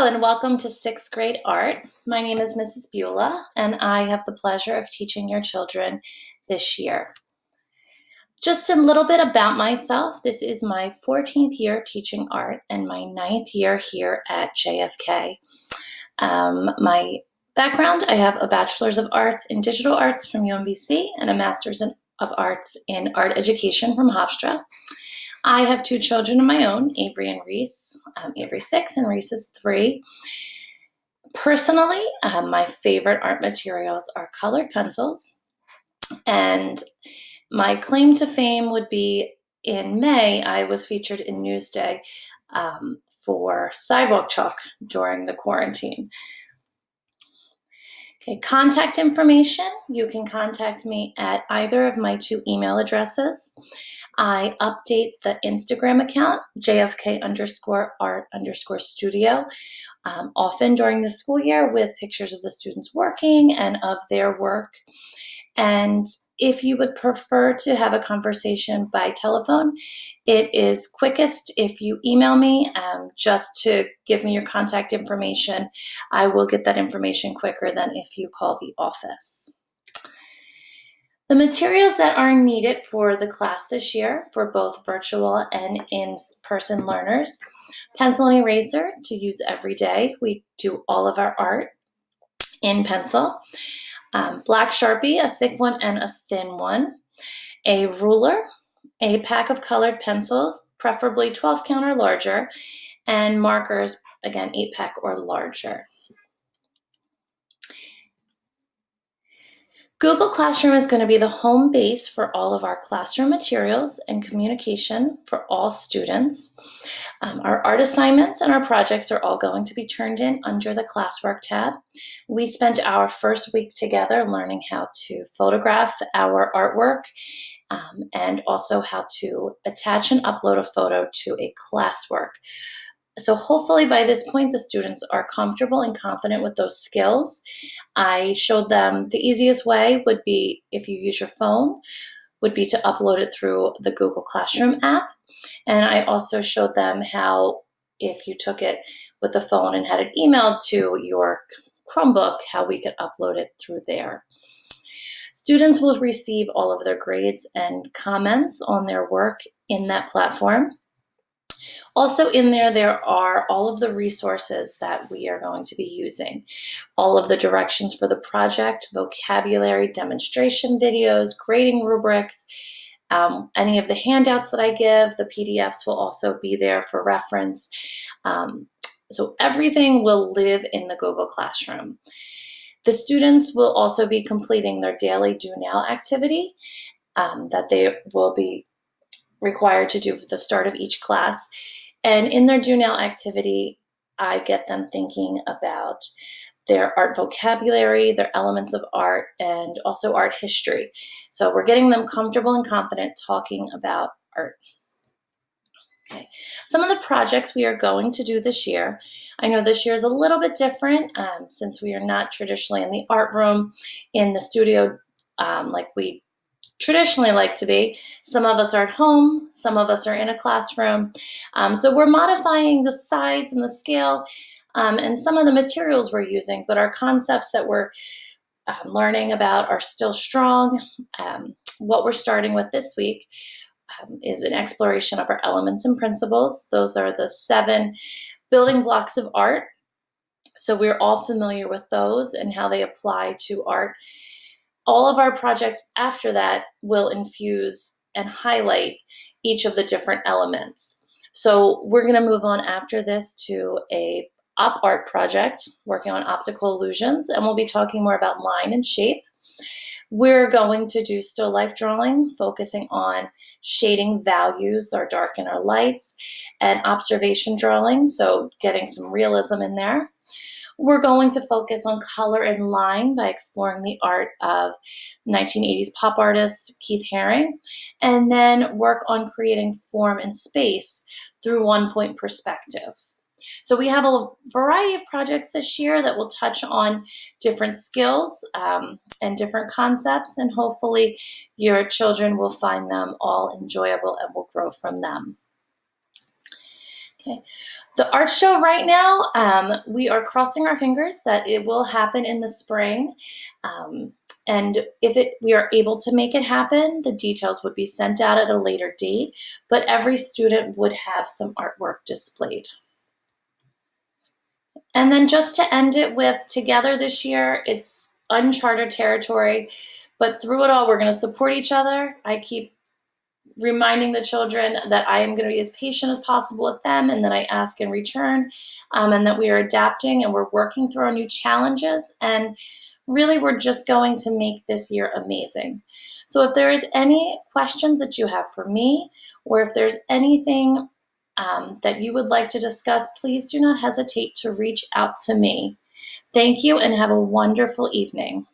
Hello and welcome to 6th grade art. My name is Mrs. Beulah and I have the pleasure of teaching your children this year. Just a little bit about myself. This is my 14th year teaching art and my 9th year here at JFK. My background, I have a Bachelor's of Arts in Digital Arts from UMBC and a Master's of Arts in Art Education from Hofstra. I have two children of my own, Avery and Reese. Avery's 6 and Reese is 3. Personally, my favorite art materials are colored pencils, and my claim to fame would be in May, I was featured in Newsday for sidewalk chalk during the quarantine. Okay, contact information. You can contact me at either of my 2 email addresses. I update the Instagram account, JFK_art_studio, often during the school year with pictures of the students working and of their work. And if you would prefer to have a conversation by telephone, it is quickest if you email me just to give me your contact information. I will get that information quicker than if you call the office. The materials that are needed for the class this year for both virtual and in-person learners: pencil and eraser to use every day. We do all of our art in pencil. Black Sharpie, a thick one and a thin one. A ruler, a pack of colored pencils, preferably 12 count or larger, and markers, again, 8-pack or larger. Google Classroom is going to be the home base for all of our classroom materials and communication for all students. Our art assignments and our projects are all going to be turned in under the classwork tab. We spent our first week together learning how to photograph our artwork and also how to attach and upload a photo to a classwork. So hopefully by this point, the students are comfortable and confident with those skills. I showed them the easiest way would be, if you use your phone, would be to upload it through the Google Classroom app. And I also showed them how, if you took it with the phone and had it emailed to your Chromebook, how we could upload it through there. Students will receive all of their grades and comments on their work in that platform. Also in there are all of the resources that we are going to be using. All of the directions for the project, vocabulary, demonstration videos, grading rubrics, any of the handouts that I give, the PDFs will also be there for reference. So everything will live in the Google Classroom. The students will also be completing their daily Do Now activity that they will be required to do for the start of each class. And in their Do Now activity, I get them thinking about their art vocabulary, their elements of art, and also art history. So we're getting them comfortable and confident talking about art. Okay. Some of the projects we are going to do this year. I know this year is a little bit different since we are not traditionally in the art room, in the studio like we traditionally like to be. Some of us are at home, some of us are in a classroom. So we're modifying the size and the scale and some of the materials we're using, but our concepts that we're learning about are still strong. What we're starting with this week is an exploration of our elements and principles. Those are the 7 building blocks of art. So we're all familiar with those and how they apply to art. All of our projects after that will infuse and highlight each of the different elements. So we're going to move on after this to a op art project, working on optical illusions, and we'll be talking more about line and shape. We're going to do still life drawing, focusing on shading values, our dark and our lights, and observation drawing, so getting some realism in there. We're going to focus on color and line by exploring the art of 1980s pop artist Keith Haring, and then work on creating form and space through one-point perspective. So we have a variety of projects this year that will touch on different skills and different concepts, and hopefully your children will find them all enjoyable and will grow from them. Okay. The art show right now, we are crossing our fingers that it will happen in the spring. Um, and if we are able to make it happen, the details would be sent out at a later date, but every student would have some artwork displayed. And then just to end it with, together this year, it's uncharted territory, but through it all, we're going to support each other. I keep reminding the children that I am going to be as patient as possible with them and that I ask in return, and that we are adapting and we're working through our new challenges. And really, we're just going to make this year amazing. So if there is any questions that you have for me, or if there's anything that you would like to discuss, please do not hesitate to reach out to me. Thank you and have a wonderful evening.